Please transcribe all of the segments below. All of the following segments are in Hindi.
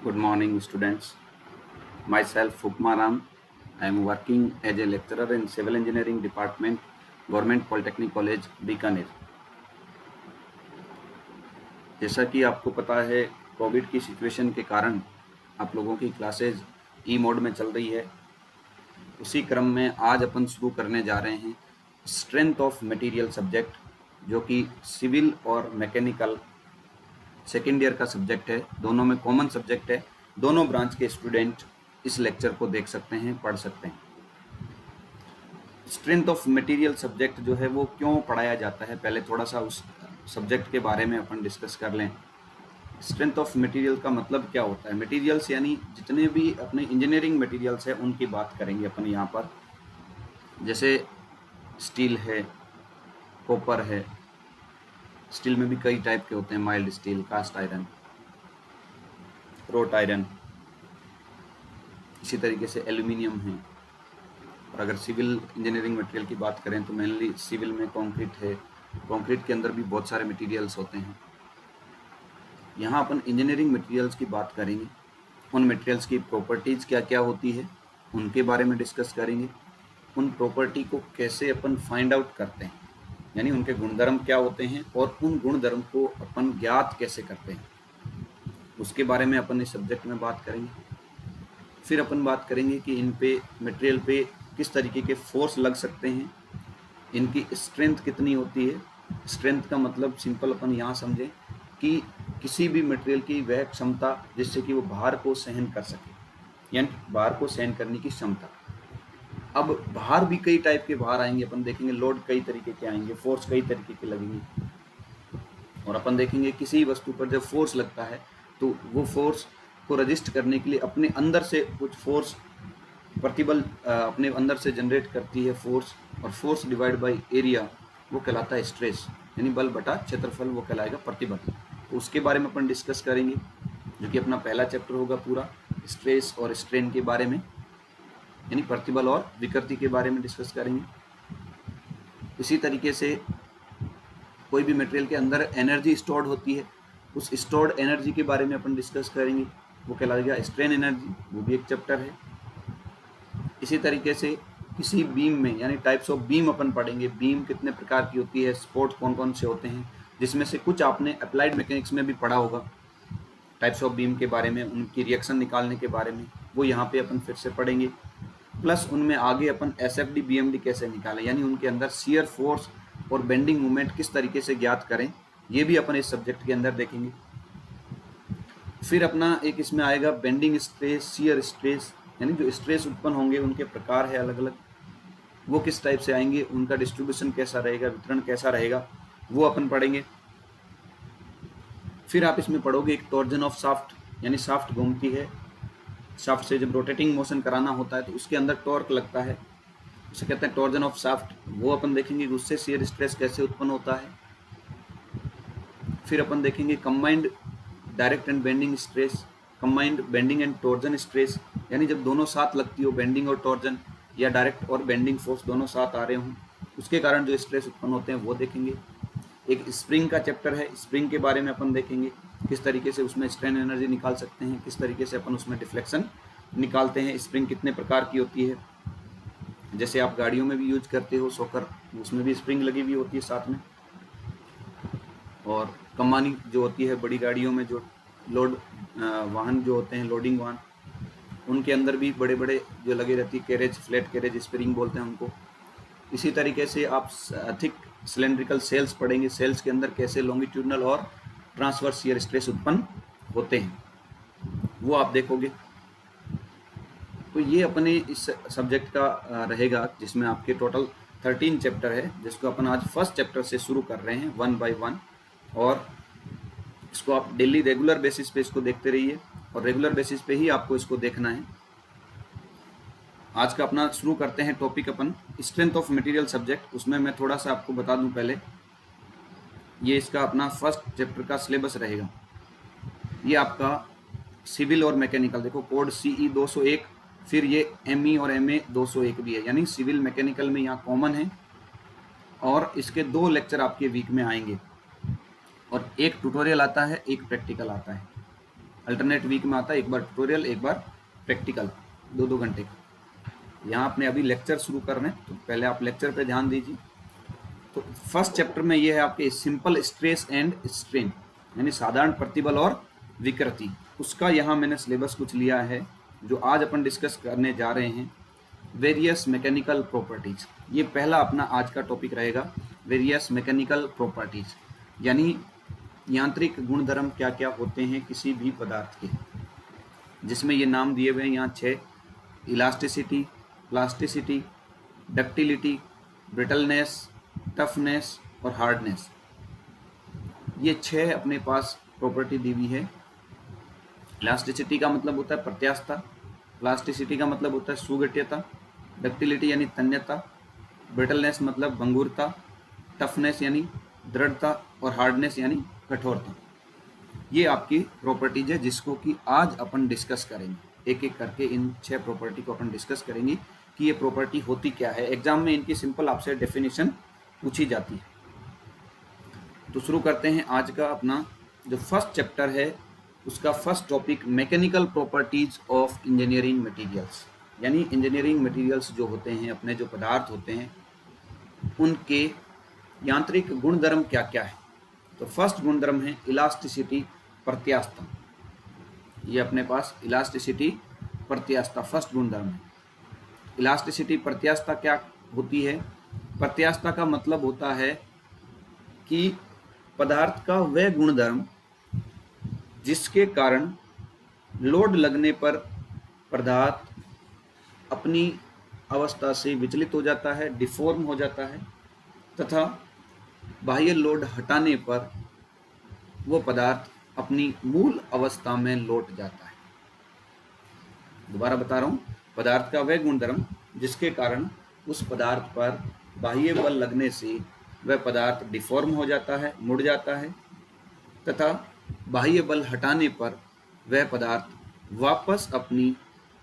Good morning, students. Myself, Fukma Ram. I am working as a lecturer in Civil Engineering Department, Government Polytechnic College, Bikaner. जैसा कि आपको पता है, कोविड की सिचुएशन के कारण आप लोगों की क्लासेज ई मोड में चल रही है। उसी क्रम में आज अपन शुरू करने जा रहे हैं स्ट्रेंथ ऑफ मटेरियल सब्जेक्ट, जो कि सिविल और मैकेनिकल सेकेंड ईयर का सब्जेक्ट है। दोनों में कॉमन सब्जेक्ट है। दोनों ब्रांच के स्टूडेंट इस लेक्चर को देख सकते हैं, पढ़ सकते हैं। स्ट्रेंथ ऑफ मटेरियल सब्जेक्ट जो है वो क्यों पढ़ाया जाता है, पहले थोड़ा सा उस सब्जेक्ट के बारे में अपन डिस्कस कर लें। स्ट्रेंथ ऑफ मटेरियल का मतलब क्या होता है? मटेरियल्स यानी जितने भी अपने इंजीनियरिंग मटेरियल्स है उनकी बात करेंगे अपन यहाँ पर। जैसे स्टील है, कॉपर है, स्टील में भी कई टाइप के होते हैं, mild steel, cast iron, wrought iron, इसी तरीके से एल्यूमिनियम है। और अगर सिविल इंजीनियरिंग मटेरियल की बात करें तो मेनली सिविल में कंक्रीट है। कंक्रीट के अंदर भी बहुत सारे मटेरियल्स होते हैं। यहाँ अपन इंजीनियरिंग मटेरियल्स की बात करेंगे। उन मटेरियल्स की प्रॉपर्टीज़ क्या क्या होती है उनके बारे में डिस्कस करेंगे। उन प्रॉपर्टी को कैसे अपन फाइंड आउट करते हैं, यानी उनके गुणधर्म क्या होते हैं और उन गुणधर्म को अपन ज्ञात कैसे करते हैं, उसके बारे में अपन इस सब्जेक्ट में बात करेंगे। फिर अपन बात करेंगे कि इन पे मटेरियल पे किस तरीके के फोर्स लग सकते हैं, इनकी स्ट्रेंथ कितनी होती है। स्ट्रेंथ का मतलब सिंपल अपन यहाँ समझें कि किसी भी मटेरियल की वह क्षमता जिससे कि वो भार को सहन कर सके, यानी भार को सहन करने की क्षमता। अब भार भी कई टाइप के भार आएंगे, अपन देखेंगे लोड कई तरीके के आएंगे, फोर्स कई तरीके के लगेंगे। और अपन देखेंगे किसी वस्तु पर जब फोर्स लगता है तो वो फोर्स को रजिस्ट करने के लिए अपने अंदर से कुछ फोर्स प्रतिबल अपने अंदर से जनरेट करती है फोर्स, और फोर्स डिवाइड बाय एरिया वो कहलाता है स्ट्रेस, यानी बल बटा क्षेत्रफल वो कहलाएगा प्रतिबल। तो उसके बारे में अपन डिस्कस करेंगे, जो कि अपना पहला चैप्टर होगा पूरा स्ट्रेस और स्ट्रेन के बारे में, यानी प्रतिबल और विकृति के बारे में डिस्कस करेंगे। इसी तरीके से कोई भी मटेरियल के अंदर एनर्जी स्टोर्ड होती है, उस स्टोर्ड एनर्जी के बारे में अपन डिस्कस करेंगे, वो कहलाएगा स्ट्रेन एनर्जी, वो भी एक चैप्टर है। इसी तरीके से किसी बीम में, यानी टाइप्स ऑफ बीम अपन पढ़ेंगे, बीम कितने प्रकार की होती है, सपोर्ट कौन कौन से होते हैं, जिसमें से कुछ आपने अप्लाइड मैकेनिक्स में भी पढ़ा होगा। टाइप्स ऑफ बीम के बारे में, उनकी रिएक्शन निकालने के बारे में वो यहाँ पे अपन फिर से पढ़ेंगे। प्लस उनमें आगे अपन SFD BMD कैसे निकालें, यानी उनके अंदर शियर फोर्स और बेंडिंग मूवमेंट किस तरीके से ज्ञात करें, ये भी अपन इस सब्जेक्ट के अंदर देखेंगे। फिर अपना एक इसमें आएगा बेंडिंग स्ट्रेस, शियर स्ट्रेस, यानी जो स्ट्रेस उत्पन्न होंगे उनके प्रकार है अलग अलग, वो किस टाइप से आएंगे, उनका डिस्ट्रीब्यूशन कैसा रहेगा, वितरण कैसा रहेगा, वो अपन पढ़ेंगे। फिर आप इसमें पढ़ोगे एक टॉर्जन ऑफ शाफ्ट, यानी शाफ्ट घूमती है, शाफ्ट से जब रोटेटिंग मोशन कराना होता है तो उसके अंदर टॉर्क लगता है, उसे कहते हैं टॉर्जन ऑफ शाफ्ट, वो अपन देखेंगे। उससे शियर स्ट्रेस कैसे उत्पन्न होता है। फिर अपन देखेंगे combined direct and bending stress, combined bending and torsion stress, यानी जब दोनों साथ लगती हो, बेंडिंग और टॉर्जन, या डायरेक्ट और बेंडिंग फोर्स दोनों साथ आ रहे हों, उसके कारण जो स्ट्रेस उत्पन्न होते हैं वो देखेंगे। एक स्प्रिंग का चैप्टर है, स्प्रिंग के बारे में अपन देखेंगे, किस तरीके से उसमें स्ट्रेन एनर्जी निकाल सकते हैं, किस तरीके से अपन उसमें डिफ्लेक्शन निकालते हैं। स्प्रिंग कितने प्रकार की होती है, जैसे आप गाड़ियों में भी यूज करते हो सॉकर, उसमें भी स्प्रिंग लगी हुई होती है साथ में। और कमानी जो होती है बड़ी गाड़ियों में, जो लोड वाहन जो होते हैं, लोडिंग वाहन, उनके अंदर भी बड़े बड़े जो लगे रहती है कैरेज, फ्लैट कैरेज स्प्रिंग बोलते हैं उनको। इसी तरीके से आप थिक सिलेंड्रिकल सेल्स पढ़ेंगे, सेल्स के अंदर कैसे लॉन्गिट्यूडनल और ट्रांसवर्स शियर स्ट्रेस उत्पन्न होते हैं, वो आप देखोगे। तो ये अपने इस सब्जेक्ट का रहेगा, जिसमें आपके टोटल 13 चैप्टर है, जिसको अपन आज फर्स्ट चैप्टर से शुरू कर रहे हैं 1 by 1, और इसको आप डेली रेगुलर बेसिस पे इसको देखते रहिए, और रेगुलर बेसिस पे ही आपको इसको देखना है। आज का अपना शुरू करते हैं topic upon strength of material subject. उसमें मैं थोड़ा सा आपको बता दूं पहले, ये इसका अपना फर्स्ट चैप्टर का सिलेबस रहेगा। ये आपका सिविल और मैकेनिकल, देखो कोड CE 201, फिर ये ME और MA 201 भी है, यानी सिविल मैकेनिकल में यहाँ कॉमन है। और इसके 2 लेक्चर आपके वीक में आएंगे, और एक ट्यूटोरियल आता है, एक प्रैक्टिकल आता है। अल्टरनेट वीक में आता है, एक बार ट्यूटोरियल एक बार प्रैक्टिकल, 2-2 घंटे का। यहाँ आपने अभी लेक्चर शुरू करने, तो पहले आप लेक्चर पे ध्यान दीजिए। तो फर्स्ट चैप्टर में ये है आपके सिंपल स्ट्रेस एंड स्ट्रेन, यानी साधारण प्रतिबल और विकृति। उसका यहाँ मैंने सिलेबस कुछ लिया है जो आज अपन डिस्कस करने जा रहे हैं, वेरियस मैकेनिकल प्रॉपर्टीज। ये पहला अपना आज का टॉपिक रहेगा, वेरियस मैकेनिकल प्रॉपर्टीज, यानी यांत्रिक गुणधर्म क्या क्या होते हैं किसी भी पदार्थ के, जिसमें ये नाम दिए हुए हैं यहाँ 6: elasticity, plasticity, ductility, brittleness, toughness और हार्डनेस। ये 6 अपने पास प्रॉपर्टी दी हुई है। इलास्टिसिटी का मतलब होता है प्रत्यास्थता, प्लास्टिसिटी का मतलब होता है सुगठियता, डक्टिलिटी यानी तन्यता, ब्रिटलनेस मतलब भंगुरता, टफनेस यानी दृढ़ता और हार्डनेस यानी कठोरता। ये आपकी प्रॉपर्टीज है जिसको कि आज अपन डिस्कस करेंगे, एक एक करके इन 6 प्रॉपर्टी को अपन डिस्कस करेंगे कि ये प्रॉपर्टी होती क्या है। एग्जाम में इनकी सिंपल आपसे डेफिनेशन पूछी जाती है। तो शुरू करते हैं आज का अपना जो फर्स्ट चैप्टर है, उसका first topic mechanical properties of engineering materials, यानी इंजीनियरिंग मटेरियल्स जो होते हैं, अपने जो पदार्थ होते हैं, उनके यांत्रिक गुणधर्म क्या क्या है। तो फर्स्ट गुणधर्म है इलास्टिसिटी, प्रत्यास्थता। ये अपने पास इलास्टिसिटी, प्रत्यास्थता फर्स्ट गुणधर्म है। इलास्टिसिटी, प्रत्यास्थता क्या होती है? प्रत्यास्थता का मतलब होता है कि पदार्थ का वह गुणधर्म जिसके कारण लोड लगने पर पदार्थ अपनी अवस्था से विचलित हो जाता है, डिफॉर्म हो जाता है, तथा बाह्य लोड हटाने पर वो पदार्थ अपनी मूल अवस्था में लौट जाता है। दोबारा बता रहा हूँ, पदार्थ का वह गुणधर्म जिसके कारण उस पदार्थ पर बाह्य बल लगने से वह पदार्थ डिफॉर्म हो जाता है, मुड़ जाता है, तथा बाह्य बल हटाने पर वह पदार्थ वापस अपनी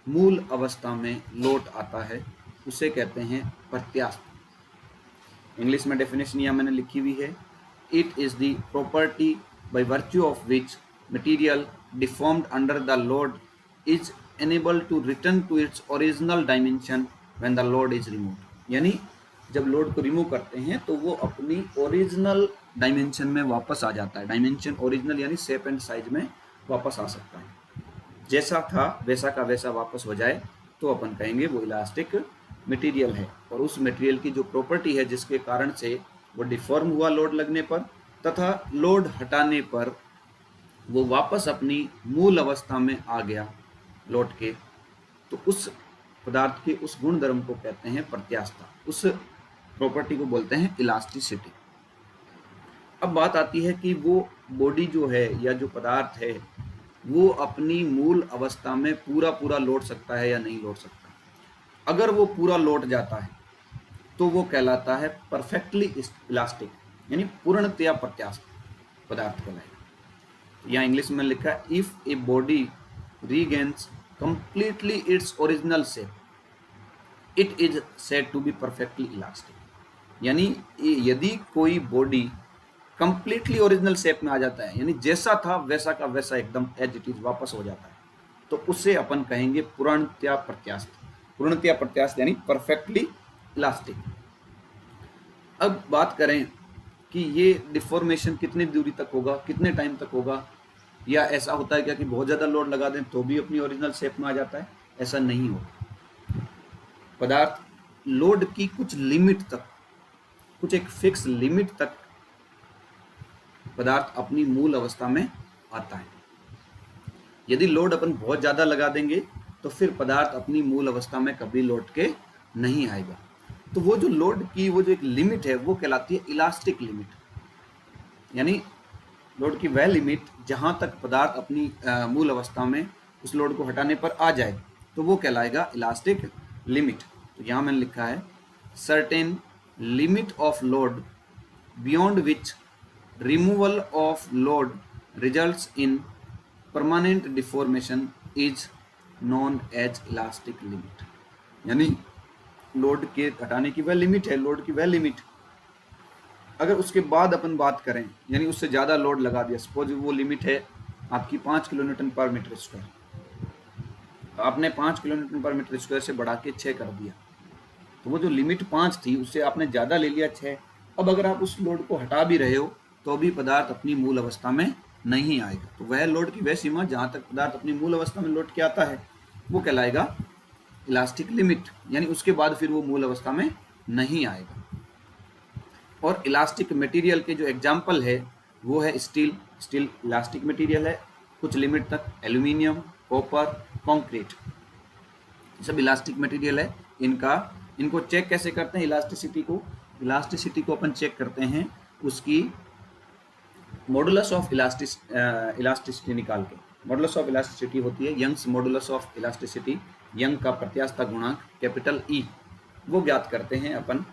मूल अवस्था में लौट आता है, उसे कहते हैं प्रत्यास्थ। इंग्लिश में डेफिनेशन यहाँ मैंने लिखी हुई है, it is the property by virtue of which material deformed under the load is enable to return to its original dimension when the load is removed. यानी जब लोड को रिमूव करते हैं तो वो अपनी ओरिजिनल डायमेंशन में वापस आ जाता है। डायमेंशन ओरिजिनल यानी शेप एंड साइज में वापस आ सकता है। जैसा था वैसा का वैसा वापस हो जाए तो अपन कहेंगे वो इलास्टिक मटेरियल है। और उस मटेरियल की जो प्रॉपर्टी है जिसके कारण से वो डिफॉर्म हुआ लोड लगने पर, तथा लोड हटाने पर वो वापस अपनी मूल अवस्था में आ गया लौट के, तो उस पदार्थ के उस गुणधर्म को कहते हैं प्रत्यास्थता। उस प्रॉपर्टी को बोलते हैं इलास्टिसिटी। अब बात आती है कि वो बॉडी जो है या जो पदार्थ है वो अपनी मूल अवस्था में पूरा लौट सकता है या नहीं लौट सकता। अगर वो पूरा लौट जाता है तो वो कहलाता है परफेक्टली इलास्टिक, यानी पूर्णतया प्रत्यास्थ पदार्थ कहलाएगा। यहाँ इंग्लिश में लिखा है, if a body regains completely its original shape it is said to be perfectly elastic. यानी यदि कोई बॉडी कंप्लीटली ओरिजिनल शेप में आ जाता है, यानी जैसा था वैसा का वैसा एकदम एज इट इज वापस हो जाता है, तो उसे अपन कहेंगे पूर्णतया प्रत्यास्थ। पूर्णतया प्रत्यास्थ यानी परफेक्टली इलास्टिक। अब बात करें कि ये डिफॉर्मेशन कितनी दूरी तक होगा, कितने टाइम तक होगा, या ऐसा होता है क्या कि बहुत ज़्यादा लोड लगा दें तो भी अपनी ओरिजिनल शेप में आ जाता है? ऐसा नहीं होता। पदार्थ लोड की कुछ लिमिट तक, कुछ एक फिक्स लिमिट तक पदार्थ अपनी मूल अवस्था में आता है। यदि लोड अपन बहुत ज़्यादा लगा देंगे तो फिर पदार्थ अपनी मूल अवस्था में कभी लौट के नहीं आएगा। तो वो जो लोड की वो जो एक लिमिट है वो कहलाती है इलास्टिक लिमिट, यानी लोड की वह लिमिट जहाँ तक पदार्थ अपनी मूल अवस्था में उस लोड को हटाने पर आ जाए तो वो कहलाएगा इलास्टिक लिमिट। तो यहाँ मैंने लिखा है, certain limit of load beyond which removal of load results in permanent deformation is known as elastic limit. यानी लोड के हटाने की वह लिमिट है, लोड की वह लिमिट, अगर उसके बाद अपन बात करें यानी उससे ज़्यादा लोड लगा दिया, सपोज वो लिमिट है आपकी 5 किलो न्यूटन पर मीटर स्क्वायर, आपने 5 किलो न्यूटन पर मीटर स्क्वायर से बढ़ा के 6 कर दिया, तो वो जो लिमिट 5 थी उससे आपने ज़्यादा ले लिया 6। अब अगर आप उस लोड को हटा भी रहे हो तो भी पदार्थ अपनी मूल अवस्था में नहीं आएगा। तो वह लोड की वह सीमा जहाँ तक पदार्थ अपनी मूल अवस्था में लौट के आता है वो कहलाएगा इलास्टिक लिमिट, यानी उसके बाद फिर वो मूल अवस्था में नहीं आएगा। और इलास्टिक मटेरियल के जो एग्जाम्पल है वो है स्टील, स्टील इलास्टिक मटेरियल है कुछ लिमिट तक, एल्यूमिनियम, कॉपर, कंक्रीट, सब इलास्टिक मटेरियल है। इनको चेक कैसे करते हैं इलास्टिसिटी को? इलास्टिसिटी को अपन चेक करते हैं उसकी मॉडुलस ऑफ इलास्टिसिटी निकाल के। मॉडुलस ऑफ इलास्टिसिटी होती है Young's modulus of elasticity, Young का प्रत्यास्थता गुणांक कैपिटल ई, वो ज्ञात करते हैं अपन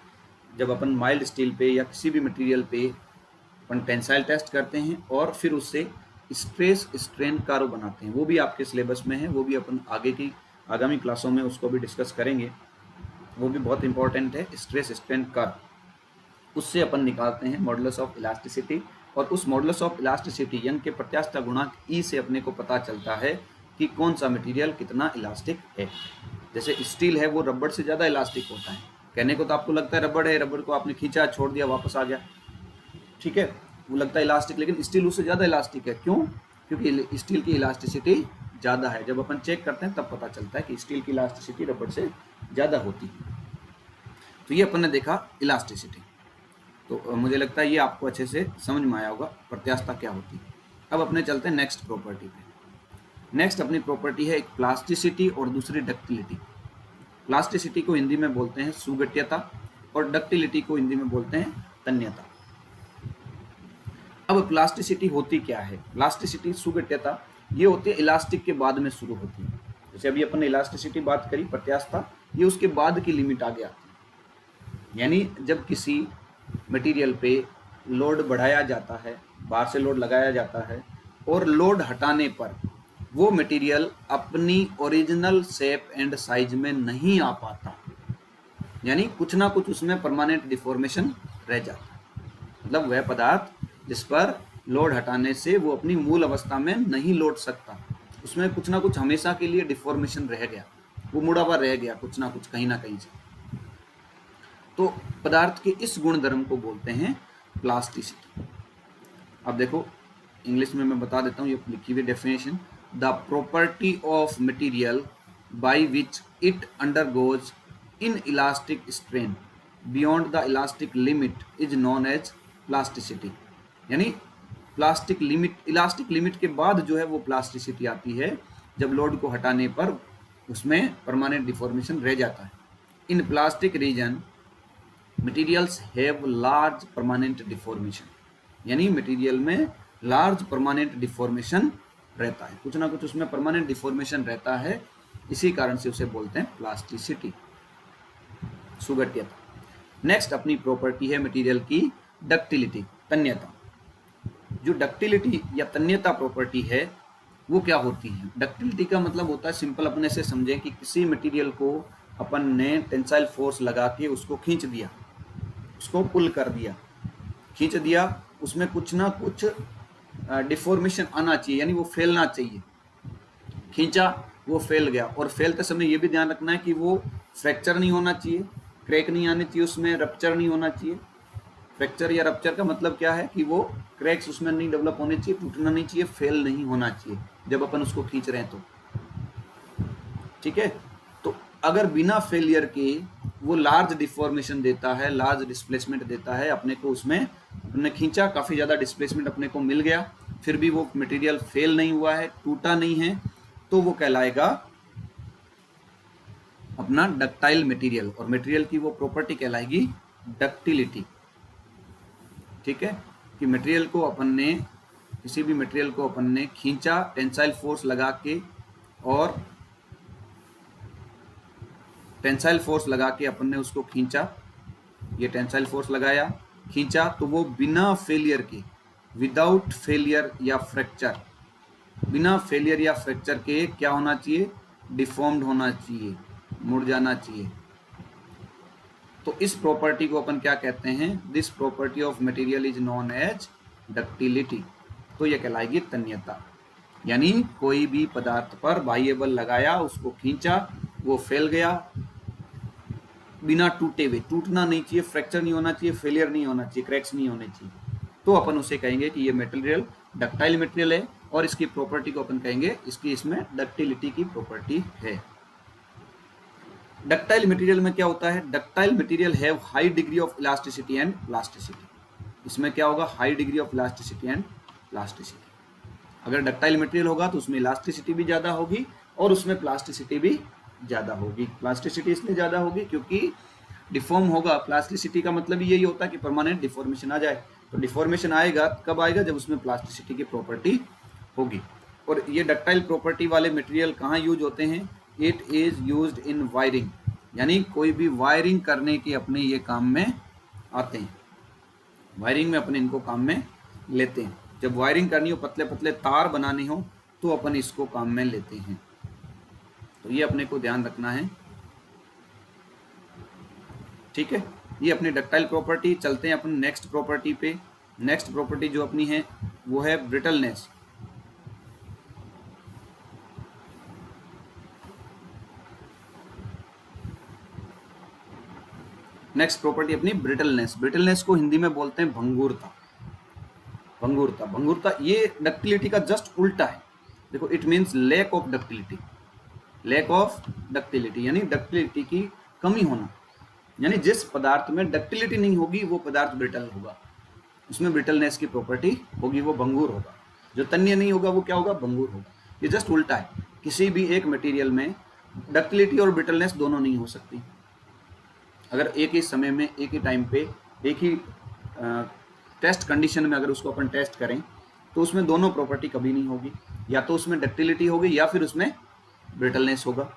जब अपन माइल्ड स्टील पे या किसी भी मटेरियल पे अपन टेंसाइल टेस्ट करते हैं और फिर उससे स्ट्रेस स्ट्रेन कर्व बनाते हैं। वो भी आपके सिलेबस में है, वो भी अपन आगामी क्लासों में उसको भी डिस्कस करेंगे, वो भी बहुत इंपॉर्टेंट है। स्ट्रेस स्ट्रेन कर्व, उससे अपन निकालते हैं मॉडुलस ऑफ इलास्टिसिटी, और उस मॉडुलस ऑफ इलास्टिसिटी यंग के प्रत्यास्थता गुणांक ई से अपने को पता चलता है कि कौन सा मटेरियल कितना इलास्टिक है। जैसे स्टील है वो रबड़ से ज़्यादा इलास्टिक होता है। कहने को तो आपको लगता है रबड़ है, रबड़ को आपने खींचा, छोड़ दिया, वापस आ गया, ठीक है, वो लगता है इलास्टिक, लेकिन स्टील उससे ज़्यादा इलास्टिक है। क्यों? क्योंकि स्टील की इलास्टिसिटी ज़्यादा है। जब अपन चेक करते हैं तब पता चलता है कि स्टील की इलास्टिसिटी रबड़ से ज़्यादा होती है। तो ये अपन ने देखा इलास्टिसिटी। तो मुझे लगता है ये आपको अच्छे से समझ में आया होगा प्रत्यास्थता क्या होती है। अब अपने चलते हैं नेक्स्ट प्रॉपर्टी पे। नेक्स्ट अपनी प्रॉपर्टी है एक प्लास्टिसिटी और दूसरी डक्टिलिटी। प्लास्टिसिटी को हिंदी में बोलते हैं सुगठ्यता और डक्टिलिटी को हिंदी में बोलते हैं तन्यता। अब प्लास्टिसिटी होती क्या है? प्लास्टिसिटी सुगठ्यता ये होती है इलास्टिक के बाद में शुरू होती है। जैसे अभी अपन ने इलास्टिसिटी बात करी, प्रत्यास्थता ये उसके बाद की लिमिट आगे आती है। यानी जब किसी मटेरियल पे लोड बढ़ाया जाता है, बाहर से लोड लगाया जाता है और लोड हटाने पर वो मटेरियल अपनी ओरिजिनल शेप एंड साइज में नहीं आ पाता, यानी कुछ ना कुछ उसमें परमानेंट डिफॉर्मेशन रह जाता है। मतलब वह पदार्थ जिस पर लोड हटाने से वो अपनी मूल अवस्था में नहीं लौट सकता, उसमें कुछ ना कुछ हमेशा के लिए डिफॉर्मेशन रह गया, वो मुड़ा हुआ रह गया कुछ ना कुछ कहीं ना कहीं से। तो पदार्थ के इस गुण धर्म को बोलते हैं प्लास्टिसिटी। अब देखो इंग्लिश में मैं बता देता हूँ ये लिखी हुई definition. The property of material by which it undergoes in elastic strain beyond the elastic limit is known as plasticity. यानी प्लास्टिक लिमिट, इलास्टिक लिमिट के बाद जो है वो प्लास्टिसिटी आती है जब लोड को हटाने पर उसमें परमानेंट डिफॉर्मेशन रह जाता है। In plastic region materials have large permanent deformation, यानी मटेरियल में लार्ज परमानेंट डिफॉर्मेशन रहता है, कुछ ना कुछ उसमें परमानेंट डिफॉर्मेशन रहता है, इसी कारण से उसे बोलते हैं प्लास्टिसिटी, सुगठ्यता। नेक्स्ट अपनी प्रॉपर्टी है मटेरियल की डक्टिलिटी, तन्यता। जो डक्टिलिटी या तन्यता प्रॉपर्टी है वो क्या होती है? डक्टिलिटी का मतलब होता है, सिंपल अपने से समझें कि किसी मटेरियल को अपन ने टेंसाइल फोर्स लगा के उसको खींच दिया, उसको पुल कर दिया, खींच दिया, उसमें कुछ ना कुछ डिफॉर्मेशन आना चाहिए, यानी वो फैलना चाहिए। खींचा, वो फैल गया, और फैलते समय ये भी ध्यान रखना है कि वो फ्रैक्चर नहीं होना चाहिए, क्रैक नहीं आनी चाहिए, उसमें रप्चर नहीं होना चाहिए। फ्रैक्चर या रप्चर का मतलब क्या है कि वो क्रैक्स उसमें नहीं डेवलप होने चाहिए, टूटना नहीं चाहिए, फेल नहीं होना चाहिए जब अपन उसको खींच रहे हैं तो, ठीक है। तो अगर बिना फेलियर के वो लार्ज डिफॉर्मेशन देता है, लार्ज डिस्प्लेसमेंट देता है अपने को, उसमें अपने खींचा, काफ़ी ज़्यादा डिस्प्लेसमेंट अपने को मिल गया, फिर भी वो मटेरियल फेल नहीं हुआ है, टूटा नहीं है, तो वो कहलाएगा अपना डक्टाइल मटेरियल, और मटेरियल की वो प्रॉपर्टी कहलाएगी डक्टिलिटी, ठीक है। कि मटेरियल को अपन ने, किसी भी मटेरियल को अपन ने खींचा टेंसाइल फोर्स लगा के, और टेंसाइल फोर्स लगा के अपन ने उसको खींचा, ये टेंसाइल फोर्स लगाया, खींचा, तो वो बिना फेलियर के, विदाउट फेलियर या फ्रैक्चर, बिना फेलियर या फ्रैक्चर के क्या होना चाहिए? डिफॉर्म्ड होना चाहिए, मुड़ जाना चाहिए। तो इस प्रॉपर्टी को अपन क्या कहते हैं? This property of material is known as ductility, तो ये कहलाएगी तन्यता। यानी कोई भी पदार्थ पर बाह्य बल लगाया, उसको खींचा, वो फैल गया बिना टूटे हुए, टूटना नहीं चाहिए, फ्रैक्चर नहीं होना चाहिए, फेलियर नहीं होना चाहिए, क्रैक्स नहीं होने चाहिए, तो अपन उसे कहेंगे कि ये मटेरियल डक्टाइल मटेरियल है। और इसकी प्रॉपर्टी को अपन कहेंगे, इसकी इसमें डक्टिलिटी की प्रॉपर्टी है। डक्टाइल मटेरियल में क्या होता है? Ductile material have high degree of elasticity and plasticity. इसमें क्या होगा? High degree of elasticity and plasticity. अगर डक्टाइल मटेरियल होगा तो उसमें इलास्टिसिटी भी ज्यादा होगी और उसमें प्लास्टिसिटी भी ज्यादा होगी। प्लास्टिसिटी इसलिए ज्यादा होगी क्योंकि डिफॉर्म होगा। प्लास्टिसिटी का मतलब यही होता है कि परमानेंट डिफॉर्मेशन आ जाए। तो डिफॉर्मेशन आएगा कब आएगा? जब उसमें प्लास्टिसिटी की प्रॉपर्टी होगी। और ये डक्टाइल प्रॉपर्टी वाले मटेरियल कहाँ यूज होते हैं? It is used in wiring, यानी कोई भी वायरिंग करने के अपने ये काम में आते हैं। वायरिंग में अपने इनको काम में लेते हैं। जब वायरिंग करनी हो, पतले पतले तार बनाने हो, तो अपन इसको काम में लेते हैं। तो ये अपने को ध्यान रखना है, ठीक है। ये अपनी डक्टाइल प्रॉपर्टी। चलते हैं अपन नेक्स्ट प्रॉपर्टी पे। नेक्स्ट प्रॉपर्टी जो अपनी है वो है ब्रिटलनेस। नेक्स्ट प्रॉपर्टी अपनी ब्रिटलनेस। ब्रिटलनेस को हिंदी में बोलते हैं भंगुरता। भंगुरता, भंगुरता ये डक्टिलिटी का जस्ट उल्टा है। देखो, it means lack of ductility. Lack of ductility यानी डक्टिलिटी की कमी होना। यानी जिस पदार्थ में डक्टिलिटी नहीं होगी वो पदार्थ ब्रिटल होगा, उसमें ब्रिटलनेस की प्रॉपर्टी होगी, वो भंगुर होगा। जो तन्य नहीं होगा वो क्या होगा? भंगुर होगा। ये जस्ट उल्टा है। किसी भी एक मटेरियल में डक्टिलिटी और ब्रिटलनेस दोनों नहीं हो सकती। अगर एक ही समय में, एक ही टाइम पे, एक ही टेस्ट कंडीशन में अगर उसको अपन टेस्ट करें तो उसमें दोनों प्रॉपर्टी कभी नहीं होगी। या तो उसमें डक्टिलिटी होगी या फिर उसमें ब्रिटलनेस होगा।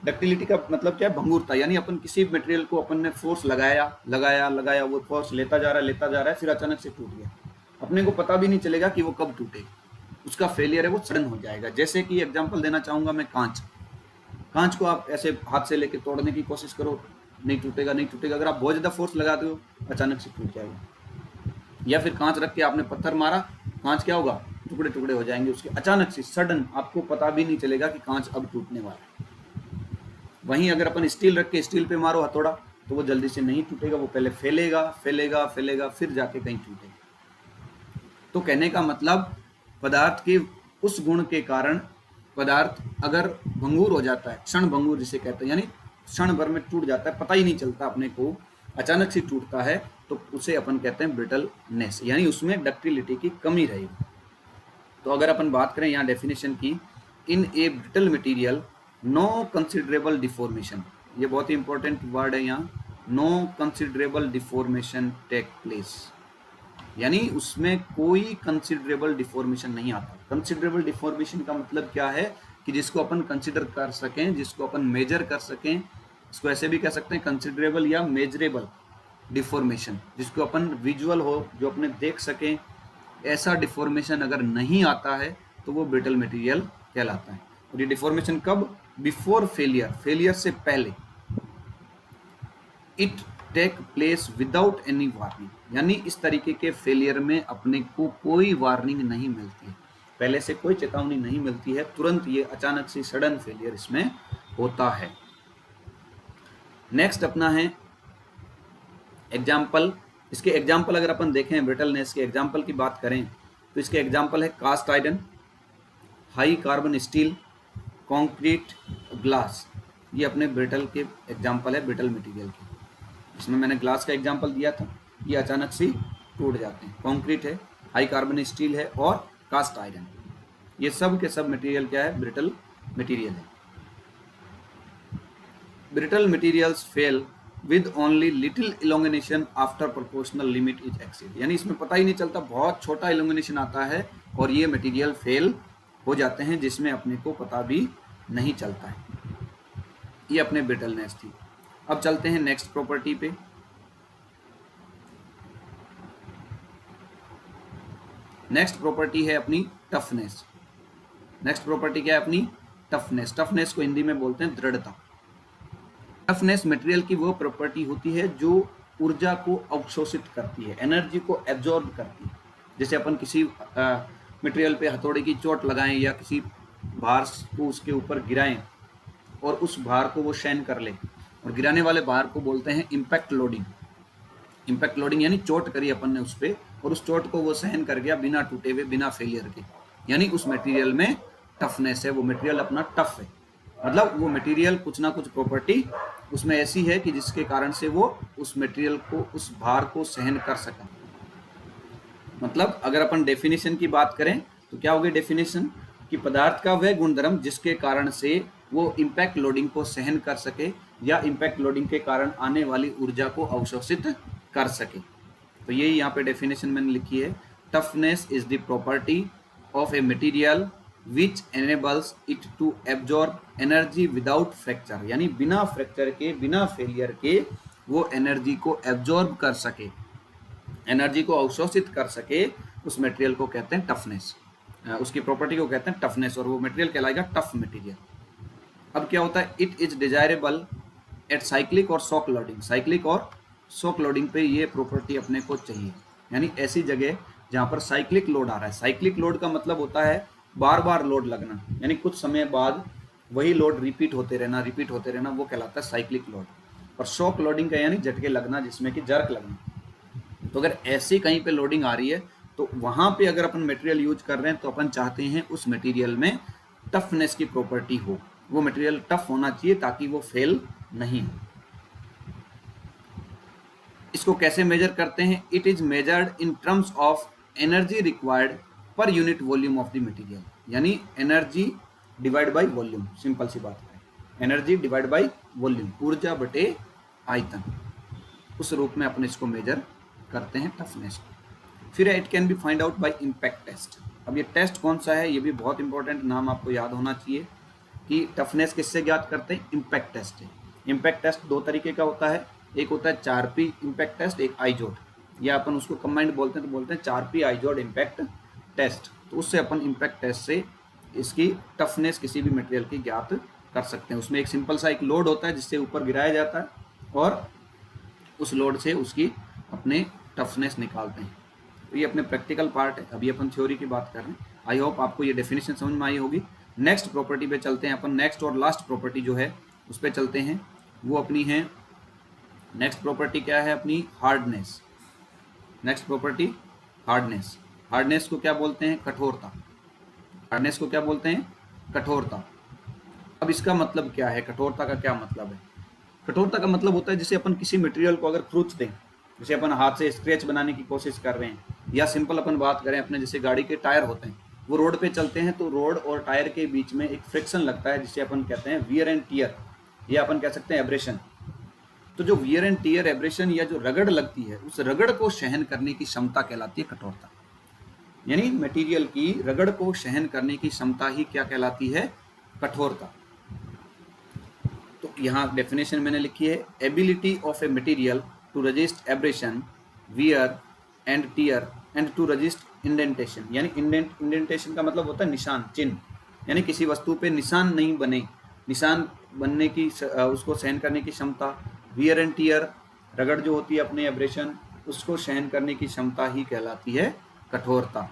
डक्टिलिटी का मतलब क्या है? भंगुरता। यानी अपन किसी मटेरियल को अपन ने फोर्स लगाया लगाया लगाया, वो फोर्स लेता जा रहा है, फिर अचानक से टूट गया। अपने को पता भी नहीं चलेगा कि वो कब टूटेगा। उसका फेलियर है, वो सडन हो जाएगा। जैसे कि एग्जांपल देना चाहूंगा मैं, कांच को आप ऐसे हाथ से लेके तोड़ने की कोशिश करो, नहीं टूटेगा, नहीं टूटेगा। अगर आप बहुत ज्यादा फोर्स लगाते हो, अचानक से टूट जाएगा। या फिर कांच रख के आपने पत्थर मारा, कांच क्या होगा? टुकड़े टुकड़े हो जाएंगे उसके, अचानक से सडन, आपको पता भी नहीं चलेगा कि कांच अब टूटने वाला है। वहीं अगर अपन स्टील रख के स्टील पे मारो हथौड़ा, तो वो जल्दी से नहीं टूटेगा, वो पहले फैलेगा फैलेगा फैलेगा, फिर जाके कहीं टूटेगा। तो कहने का मतलब, पदार्थ के उस गुण के कारण पदार्थ अगर भंगुर हो जाता है, क्षण भंगुर जिसे कहते हैं, यानी क्षण भर में टूट जाता है, पता ही नहीं चलता अपने को, अचानक से टूटता है, तो उसे अपन कहते हैं ब्रिटलनेस, यानी उसमें डक्टिलिटी की कमी रहेगी। तो अगर अपन बात करें यहाँ डेफिनेशन की, in a brittle material no considerable deformation, ये बहुत ही इंपॉर्टेंट वर्ड है यहाँ, no considerable deformation take place, यानी उसमें कोई कंसिडरेबल डिफॉर्मेशन नहीं आता। कंसिडरेबल डिफॉर्मेशन का मतलब क्या है? कि जिसको अपन कंसिडर कर सकें, जिसको अपन मेजर कर सकें, इसको ऐसे भी कह सकते हैं कंसिडरेबल या मेजरेबल डिफॉर्मेशन, जिसको अपन विजुअल हो, जो अपने देख सकें, ऐसा डिफॉर्मेशन अगर नहीं आता है तो वो ब्रिटल मटेरियल कहलाता है। और ये डिफॉर्मेशन कब? बिफोर फेलियर, फेलियर से पहले। It take place without any warning, यानी इस तरीके के फेलियर में अपने को कोई वार्निंग नहीं मिलती है, पहले से कोई चेतावनी नहीं मिलती है, तुरंत ये अचानक से सडन फेलियर इसमें होता है। नेक्स्ट अपना है एग्जाम्पल। इसके एग्जाम्पल अगर अपन देखें, ब्रिटलनेस के एग्जाम्पल की बात करें तो इसके एग्जाम्पल है cast iron, high carbon steel, concrete, glass. ये अपने ब्रिटल के एग्जाम्पल है, ब्रिटल मटेरियल के। इसमें मैंने ग्लास का एग्जाम्पल दिया था, ये अचानक से टूट जाते हैं। कंक्रीट है, हाई कार्बन स्टील है और कास्ट आयरन, ये सब के सब मटेरियल क्या है? ब्रिटल मटेरियल है। Brittle materials fail with only little elongation after proportional limit is exceed, यानी इसमें पता ही नहीं चलता, बहुत छोटा इलोंगेशन आता है और ये मटेरियल फेल हो जाते हैं, जिसमें अपने को पता भी नहीं चलता है। ये अपने ब्रिटलनेस थी। अब चलते हैं नेक्स्ट प्रॉपर्टी पे। नेक्स्ट प्रॉपर्टी है अपनी टफनेस। नेक्स्ट प्रॉपर्टी क्या है अपनी? टफनेस। टफनेस को हिंदी में बोलते हैं दृढ़ता। टफनेस मटेरियल की वो प्रॉपर्टी होती है जो ऊर्जा को अवशोषित करती है, एनर्जी को एब्जॉर्ब करती है। जैसे अपन किसी मटेरियल पे हथौड़े की चोट लगाएं या किसी भार को उसके ऊपर गिराएं और उस भार को वो सहन कर ले, और गिराने वाले भार को बोलते हैं इम्पैक्ट लोडिंग। इम्पैक्ट लोडिंग यानी चोट करी अपन ने उस पर और उस चोट को वो सहन कर गया बिना टूटे हुए, बिना फेलियर के, यानी उस मटेरियल में टफनेस है, वो मटेरियल अपना टफ है। मतलब वो मटेरियल कुछ ना कुछ प्रॉपर्टी उसमें ऐसी है कि जिसके कारण से वो उस मटेरियल को, उस भार को सहन कर सका। मतलब अगर अपन डेफिनेशन की बात करें तो क्या होगी डेफिनेशन, कि पदार्थ का वह गुणधर्म जिसके कारण से वो इम्पैक्ट लोडिंग को सहन कर सके या इम्पैक्ट लोडिंग के कारण आने वाली ऊर्जा को अवशोषित कर सके। तो यही यहाँ पे डेफिनेशन मैंने लिखी है, toughness is the property of a material which enables it to absorb energy without fracture, यानी बिना फ्रैक्चर के, बिना फेलियर के वो एनर्जी को एब्जॉर्ब कर सके, एनर्जी को अवशोषित कर सके, उस मटेरियल को कहते हैं टफनेस, उसकी प्रॉपर्टी को कहते हैं टफनेस, और वो मटेरियल कहलाएगा टफ मटेरियल। अब क्या होता है, it is desirable at cyclic और शॉक लोडिंग, साइक्लिक और शॉक लोडिंग पे ये प्रॉपर्टी अपने को चाहिए, यानी ऐसी जगह जहाँ पर साइक्लिक लोड आ रहा है। साइक्लिक लोड का मतलब होता है बार बार लोड लगना, यानी कुछ समय बाद वही लोड रिपीट होते रहना, वो कहलाता है साइक्लिक लोड। और शॉक लोडिंग का यानी झटके लगना, जिसमें कि जर्क लगना। तो अगर ऐसी कहीं पे लोडिंग आ रही है तो वहां पे अगर अपन मटेरियल यूज कर रहे हैं तो अपन चाहते हैं उस मटेरियल में टफनेस की प्रॉपर्टी हो, वो मटेरियल टफ होना चाहिए ताकि वो फेल नहीं हो। इसको कैसे मेजर करते हैं, it is measured in terms of energy required per unit volume of the material, यानी energy divide by volume, simple सी बात है, एनर्जी डिवाइड बाय वॉल्यूम, ऊर्जा बटे आयतन, उस रूप में अपन इसको मेजर करते हैं टफनेस। फिर it can be find out by impact test. अब ये टेस्ट कौन सा है, ये भी बहुत इंपॉर्टेंट नाम आपको याद होना चाहिए कि टफनेस किससे ज्ञात करते हैं, इम्पैक्ट टेस्ट है। इम्पैक्ट टेस्ट दो तरीके का होता है, एक होता है 4P इम्पैक्ट टेस्ट, एक आइजोड, या अपन उसको कंबाइंड बोलते हैं तो बोलते हैं 4P आइजोड इम्पैक्ट टेस्ट। तो उससे अपन इम्पैक्ट टेस्ट से इसकी टफनेस किसी भी मटेरियल की ज्ञात कर सकते हैं। उसमें एक सिंपल सा एक लोड होता है जिससे ऊपर गिराया जाता है और उस लोड से उसकी अपने टफनेस निकालते हैं। तो ये अपने प्रैक्टिकल पार्ट है, अभी अपन थ्योरी की बात कर रहे हैं। आई होप आपको ये डेफिनेशन समझ में आई होगी। नेक्स्ट प्रॉपर्टी पे चलते हैं अपन, नेक्स्ट और लास्ट प्रॉपर्टी जो है उस पर चलते हैं। वो अपनी है, नेक्स्ट प्रॉपर्टी क्या है अपनी, hardness. Next property hardness. Hardness को क्या बोलते हैं, कठोरता। हार्डनेस को क्या बोलते हैं, कठोरता। अब इसका मतलब क्या है, कठोरता का क्या मतलब है। कठोरता का मतलब होता है जैसे अपन किसी मटेरियल को अगर खरोंच दें, जैसे अपन हाथ से स्क्रैच बनाने की कोशिश कर रहे हैं, या सिंपल अपन बात करें अपने जैसे गाड़ी के टायर होते हैं, वो रोड पे चलते हैं तो रोड और टायर के बीच में एक फ्रिक्शन लगता है जिसे अपन कहते हैं वियर एंड टियर, या अपन कह सकते हैं एब्रेशन। तो जो वियर एंड टियर, एब्रेशन या जो रगड़ लगती है, उस रगड़ को सहन करने की क्षमता कहलाती है कठोरता। यानी मटेरियल की रगड़ को सहन करने की क्षमता ही क्या कहलाती है, कठोरता। तो यहाँ डेफिनेशन मैंने लिखी है, ability of a material to resist abrasion, wear and tear and to resist indentation. यानी इंडेंटेशन का मतलब होता है निशान, चिन्ह, यानी किसी वस्तु पे निशान नहीं बने, निशान बनने की उसको सहन करने की क्षमता। वियर एंड टियर, रगड़ जो होती है अपने एब्रेशन, उसको सहन करने की क्षमता ही कहलाती है कठोरता।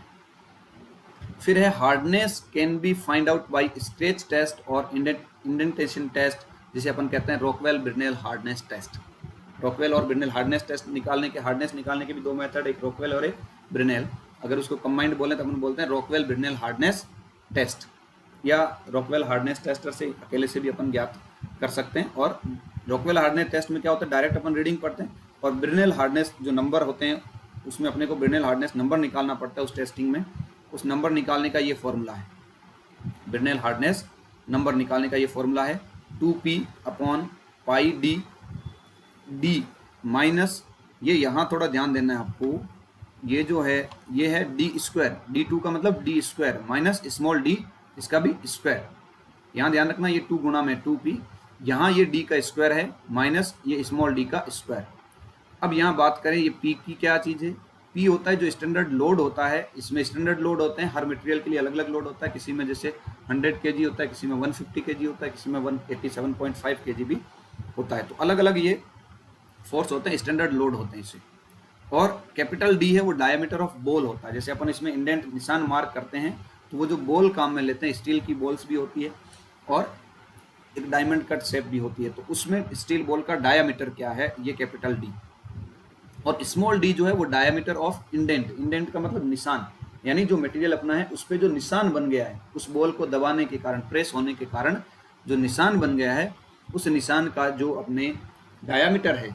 फिर है hardness can be find out by scratch test और इंडेंटेशन टेस्ट, जिसे अपन कहते हैं Rockwell Brinell hardness test. Rockwell और ब्रिनेल हार्डनेस टेस्ट निकालने के, हार्डनेस निकालने के भी दो मेथड, एक रॉकवेल और एक ब्रिनेल। अगर उसको कंबाइंड बोले तो अपन बोलते हैं रॉकवेल ब्रिनेल हार्डनेस टेस्ट, या रॉकवेल हार्डनेस टेस्टर से अकेले से भी अपन ज्ञात कर सकते हैं। और रॉकवेल हार्डनेस टेस्ट में क्या होता है, डायरेक्ट अपन रीडिंग पढ़ते हैं, और ब्रिनेल हार्डनेस जो नंबर होते हैं उसमें अपने को ब्रिनेल हार्डनेस नंबर निकालना पड़ता है उस टेस्टिंग में। उस नंबर निकालने का ये फॉर्मूला है, ब्रिनेल हार्डनेस नंबर निकालने का ये फॉर्मूला है 2p/πd डी माइनस, ये यहाँ थोड़ा ध्यान देना है आपको, ये जो है ये है डी स्क्वायर, D2 का मतलब D square minus small D, इसका भी स्क्वायर। यहाँ ध्यान रखना ये 2 गुणा में 2p, यहाँ ये d का स्क्वायर है माइनस ये स्मॉल d का स्क्वायर। अब यहाँ बात करें ये p की क्या चीज़ है, p होता है जो स्टैंडर्ड लोड होता है। इसमें स्टैंडर्ड लोड होते हैं, हर मटेरियल के लिए अलग अलग लोड होता है, किसी में जैसे 100 kg होता है, किसी में 150 kg होता है, किसी में 187.5 kg भी होता है। तो अलग अलग ये फोर्स होते हैं, स्टैंडर्ड लोड होते हैं इसे। और कैपिटल डी है वो डायमीटर ऑफ बोल होता है। जैसे अपन इसमें इंडेंट निशान मार्क करते हैं तो वो जो बोल काम में लेते हैं, स्टील की बोल्स भी होती है और एक डायमंड कट शेप भी होती है, तो उसमें स्टील बॉल का डायमीटर क्या है, ये कैपिटल डी। और स्मॉल डी जो है वो डायमीटर ऑफ इंडेंट, इंडेंट का मतलब निशान, यानी जो मटेरियल अपना है उस पर जो निशान बन गया है, उस बॉल को दबाने के कारण, प्रेस होने के कारण जो निशान बन गया है, उस निशान का जो अपने डायमीटर है,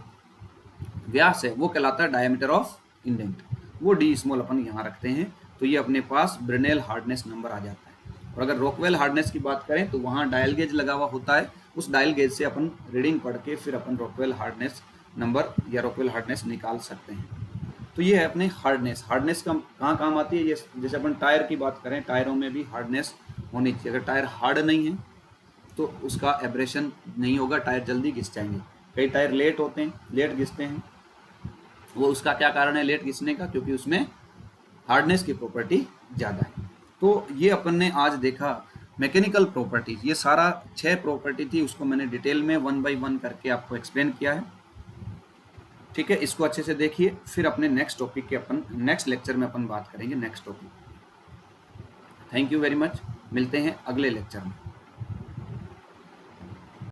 व्यास है, वो कहलाता है डायमीटर ऑफ इंडेंट। वो डी स्मॉल अपन यहाँ रखते हैं, तो ये अपने पास ब्रेनेल हार्डनेस नंबर आ जाता है। और अगर रॉकवेल हार्डनेस की बात करें तो वहाँ डायल गेज लगा हुआ होता है, उस डायल गेज से अपन रीडिंग पढ़ के फिर अपन रॉकवेल हार्डनेस नंबर या रॉकवेल हार्डनेस निकाल सकते हैं। तो ये है अपने हार्डनेस। हार्डनेस का कहाँ काम आती है, ये जैसे अपन टायर की बात करें, टायरों में भी हार्डनेस होनी चाहिए। अगर टायर हार्ड नहीं है तो उसका एब्रेशन नहीं होगा, टायर जल्दी घिस जाएंगे। कई टायर लेट होते हैं, लेट घिसते हैं, वो उसका क्या कारण है लेट घिसने का, क्योंकि उसमें हार्डनेस की प्रॉपर्टी ज़्यादा है। तो ये अपन ने आज देखा मैकेनिकल प्रॉपर्टीज, ये सारा 6 प्रॉपर्टी थी, उसको मैंने डिटेल में 1 बाय 1 करके आपको एक्सप्लेन किया है। ठीक है, इसको अच्छे से देखिए, फिर अपने नेक्स्ट टॉपिक के अपन नेक्स्ट लेक्चर में अपन बात करेंगे next topic. Thank you very much, मिलते हैं अगले लेक्चर में।